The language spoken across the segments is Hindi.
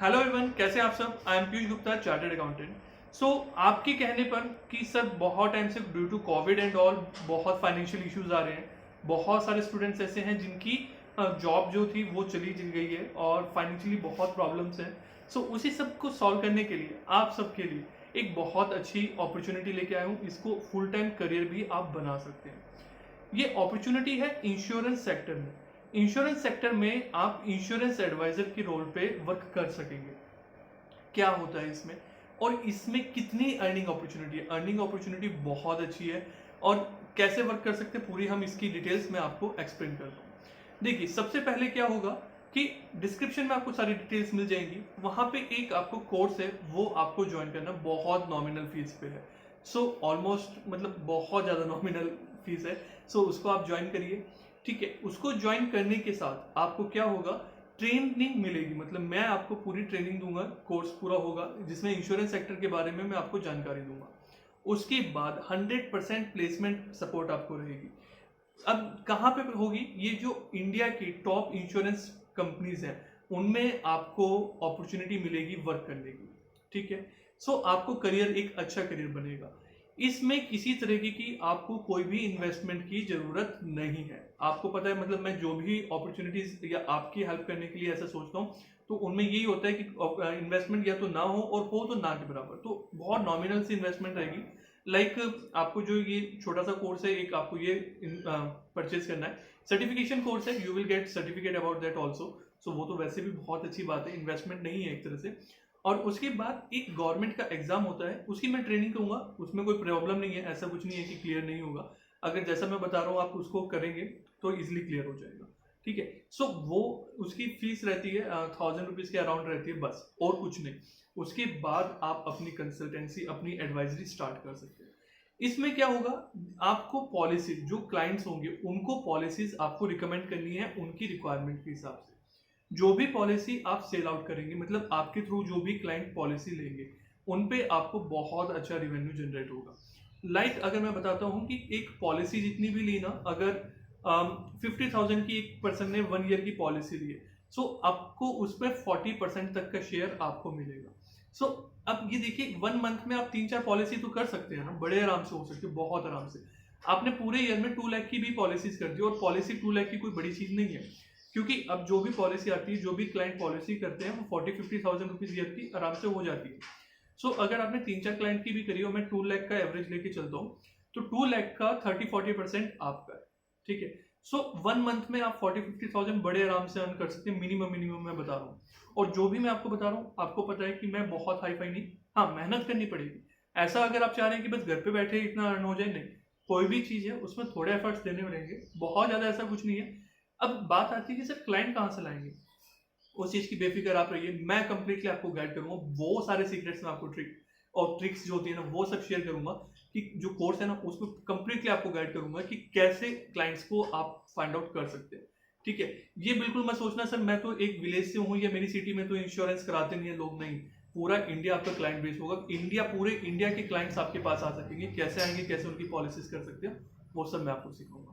हेलो एवरीवन, कैसे हैं आप सब। I am Piyush Gupta, chartered accountant. So आपके कहने पर कि सर बहुत टाइम से due to COVID and all बहुत फाइनेंशियल इश्यूज आ रहे हैं। बहुत सारे स्टूडेंट्स ऐसे हैं जिनकी जॉब जो थी वो चली गई है और फाइनेंशियली बहुत प्रॉब्लम्स हैं। सो उसी सब को सॉल्व करने के लिए आप सबके लिए एक बहुत अच्छी अपॉर्चुनिटी लेके आया हूँ। इसको फुल टाइम करियर भी आप बना सकते हैं। ये अपॉर्चुनिटी है इंश्योरेंस सेक्टर में। इंश्योरेंस सेक्टर में आप इंश्योरेंस एडवाइजर के रोल पे वर्क कर सकेंगे। क्या होता है इसमें और इसमें कितनी अर्निंग अपॉर्चुनिटी है। अर्निंग अपॉर्चुनिटी बहुत अच्छी है और कैसे वर्क कर सकते हैं पूरी हम इसकी डिटेल्स में आपको एक्सप्लेन करता हूँ। देखिए, सबसे पहले क्या होगा कि डिस्क्रिप्शन में आपको सारी डिटेल्स मिल जाएंगी। वहां पे एक आपको कोर्स है, वो आपको ज्वाइन करना बहुत नॉमिनल फीस पे है। सो ऑलमोस्ट मतलब बहुत ज्यादा नॉमिनल फीस है। सो उसको आप ज्वाइन करिए। ठीक है, उसको ज्वाइन करने के साथ आपको क्या होगा, ट्रेनिंग मिलेगी। मतलब मैं आपको पूरी ट्रेनिंग दूंगा, कोर्स पूरा होगा जिसमें इंश्योरेंस सेक्टर के बारे में मैं आपको जानकारी दूंगा। उसके बाद 100% प्लेसमेंट सपोर्ट आपको रहेगी। अब कहाँ पे होगी, ये जो इंडिया की टॉप इंश्योरेंस कंपनीज हैं उनमें आपको अपॉर्चुनिटी मिलेगी वर्क करने की। ठीक है, सो आपको करियर एक अच्छा करियर बनेगा। इसमें किसी तरीके की आपको कोई भी इन्वेस्टमेंट की जरूरत नहीं है। आपको पता है, मतलब मैं जो भी अपॉर्चुनिटीज या आपकी हेल्प करने के लिए ऐसा सोचता हूँ तो उनमें यही होता है कि इन्वेस्टमेंट या तो ना हो और हो तो ना के बराबर, तो बहुत नॉमिनल सी इन्वेस्टमेंट रहेगी। आपको जो ये छोटा सा कोर्स है, एक आपको ये परचेज करना है। सर्टिफिकेशन कोर्स है, you will get certificate about that also. So वो तो वैसे भी बहुत अच्छी बात है, इन्वेस्टमेंट नहीं है एक तरह से। और उसके बाद एक गवर्नमेंट का एग्जाम होता है, उसकी मैं ट्रेनिंग करूंगा। उसमें कोई प्रॉब्लम नहीं है, ऐसा कुछ नहीं है कि क्लियर नहीं होगा। अगर जैसा मैं बता रहा हूँ आप उसको करेंगे तो इजिली क्लियर हो जाएगा। ठीक है, सो वो उसकी फीस रहती है 1000 रुपीज के अराउंड रहती है, बस और कुछ नहीं। उसके बाद आप अपनी कंसल्टेंसी, अपनी एडवाइजरी स्टार्ट कर सकते हैं। इसमें क्या होगा, आपको पॉलिसी जो क्लाइंट्स होंगे उनको पॉलिसीज आपको रिकमेंड करनी है उनकी रिक्वायरमेंट के हिसाब से। जो भी पॉलिसी आप सेल आउट करेंगे, मतलब आपके थ्रू जो भी क्लाइंट पॉलिसी लेंगे उन पे आपको बहुत अच्छा रिवेन्यू जनरेट होगा। अगर मैं बताता हूँ कि एक पॉलिसी जितनी भी ली ना, अगर 50,000 की एक पर्सन ने 1 ईयर की पॉलिसी ली है, सो आपको उसमें 40% तक का शेयर आपको मिलेगा। सो अब ये देखिए, 1 मंथ में आप 3-4 पॉलिसी तो कर सकते हैं ना, बड़े आराम से हो सकते हैं, बहुत आराम से। आपने पूरे ईयर में 2 लाख की भी पॉलिसीज कर दी, और पॉलिसी 2 लाख की कोई बड़ी चीज नहीं है। क्योंकि अब जो भी पॉलिसी आती है, जो भी क्लाइंट पॉलिसी करते हैं, वो 40-50,000 रुपीज ईयर की आराम से हो जाती है। अगर आपने 3-4 क्लाइंट की भी करी हो, मैं 2 लाख का एवरेज लेके चलता हूँ, तो 2 लाख का 30-40% आपका है। ठीक है, 1 मंथ में आप 40-50,000 बड़े आराम से अर्न कर सकते हैं, मिनिमम मिनिमम मैं बता रहा हूँ। और जो भी मैं आपको बता रहा हूँ, आपको पता है कि मैं बहुत हाई फाई नहीं, हाँ मेहनत करनी पड़ेगी। ऐसा अगर आप चाह रहे हैं कि बस घर पे बैठे इतना अर्न हो जाए, नहीं। कोई भी चीज है उसमें थोड़े एफर्ट्स देने पड़ेंगे, बहुत ज्यादा ऐसा कुछ नहीं है। अब बात आती है कि सर क्लाइंट कहाँ से लाएंगे, उस चीज की बेफिक्र आप रहिए, मैं कंप्लीटली आपको गाइड करूंगा। वो सारे सीक्रेट्स में आपको ट्रिक्स जो होती है ना वो सब शेयर करूंगा। कि जो कोर्स है ना उसमें कंप्लीटली आपको गाइड करूंगा कि कैसे क्लाइंट्स को आप फाइंड आउट कर सकते हैं। ठीक है, ये बिल्कुल मत सोचना सर मैं तो एक विलेज से हूँ या मेरी सिटी में तो इंश्योरेंस कराते नहीं है लोग, नहीं। पूरा इंडिया आपका क्लाइंट बेस होगा, पूरे इंडिया के क्लाइंट्स आपके पास आ सकेंगे। कैसे आएंगे, कैसे उनकी पॉलिसीज कर सकते हैं, वो सब मैं आपको सिखाऊंगा।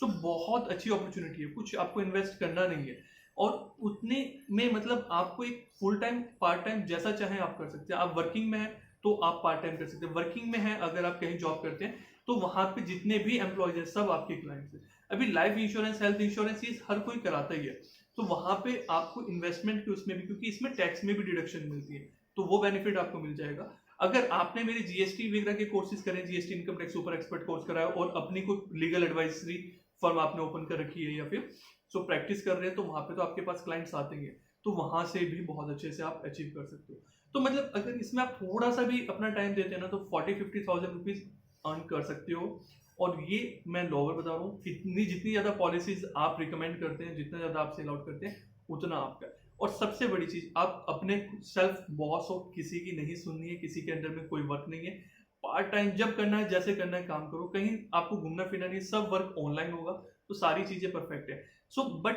बहुत अच्छी अपॉर्चुनिटी है, कुछ आपको इन्वेस्ट करना नहीं है। और उतने में मतलब आपको एक फुल टाइम पार्ट टाइम जैसा चाहे आप कर सकते हैं। आप वर्किंग में है तो आप पार्ट टाइम कर सकते हैं, वर्किंग में है अगर आप कहीं जॉब करते हैं तो वहां पे जितने भी एम्प्लॉयज हैं सब आपके क्लाइंट्स हैं। अभी लाइफ इंश्योरेंस, हेल्थ इंश्योरेंस ये हर कोई कराता ही है, तो वहां पे आपको इन्वेस्टमेंट के उसमें भी, क्योंकि इसमें टैक्स में भी डिडक्शन मिलती है, तो वो बेनिफिट आपको मिल जाएगा। अगर आपने मेरे जीएसटी वगैरह के कोर्सेज करें, GST income tax super expert course कराया और अपनी कोई लीगल एडवाइजरी फर्म आपने ओपन कर रखी है या फिर प्रैक्टिस कर रहे हैं, तो वहां पे तो आपके पास क्लाइंट्स आते हैं, तो वहां से भी बहुत अच्छे से आप अचीव कर सकते हो। तो मतलब अगर इसमें आप थोड़ा सा भी अपना टाइम देते हैं ना, तो 40-50,000 रुपीज अर्न कर सकते हो। और ये मैं लोअर बता रहा हूँ, जितनी ज्यादा पॉलिसीज आप रिकमेंड करते हैं, जितना ज्यादा आप सेल आउट करते हैं, उतना आपका। और सबसे बड़ी चीज, आप अपने सेल्फ बॉस हो, किसी की नहीं सुननी है, किसी के अंडर में कोई वर्क नहीं है। पार्ट टाइम जब करना है, जैसे करना है काम करो, कहीं आपको घूमना फिरना नहीं, सब वर्क ऑनलाइन होगा, तो सारी चीजें परफेक्ट है। बट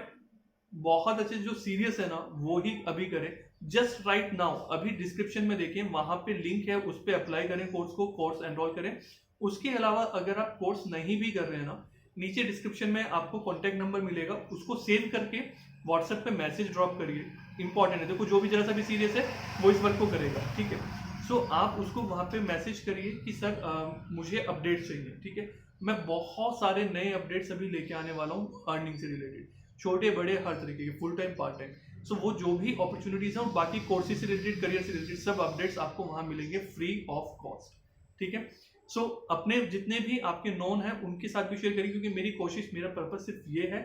बहुत अच्छे जो सीरियस है ना वो ही अभी करें, जस्ट राइट नाउ। अभी डिस्क्रिप्शन में देखें, वहां पे लिंक है, उस पर अप्लाई करें कोर्स एनरोल करें। उसके अलावा अगर आप कोर्स नहीं भी कर रहे हैं ना, नीचे डिस्क्रिप्शन में आपको कॉन्टेक्ट नंबर मिलेगा, उसको सेव करके व्हाट्सएप पे मैसेज ड्रॉप करिए। इंपॉर्टेंट है। देखो जो भी जरा सा भी सीरियस है वो इस वर्क को करेगा, ठीक है। सो आप उसको वहाँ पे मैसेज करिए कि सर मुझे अपडेट चाहिए, ठीक है। मैं बहुत सारे नए अपडेट्स अभी लेके आने वाला हूँ अर्निंग से रिलेटेड, छोटे बड़े हर तरीके के, फुल टाइम पार्ट टाइम। सो वो जो भी अपॉर्चुनिटीज हैं और बाकी कोर्सेज से रिलेटेड, करियर से रिलेटेड सब अपडेट्स आपको वहाँ मिलेंगे फ्री ऑफ कॉस्ट, ठीक है। सो अपने जितने भी आपके नोन हैं उनके साथ भी शेयर करिए, क्योंकि मेरी कोशिश, मेरा पर्पस सिर्फ ये है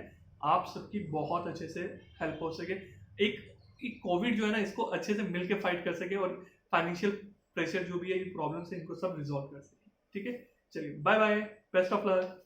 आप सबकी बहुत अच्छे से हेल्प हो सके, एक कोविड जो है ना इसको अच्छे से मिलकर फाइट कर सके और फाइनेंशियल प्रेशर जो भी है, ये प्रॉब्लम्स है, इनको सब रिजॉल्व कर सके, ठीक है। चलिए bye bye, best of luck.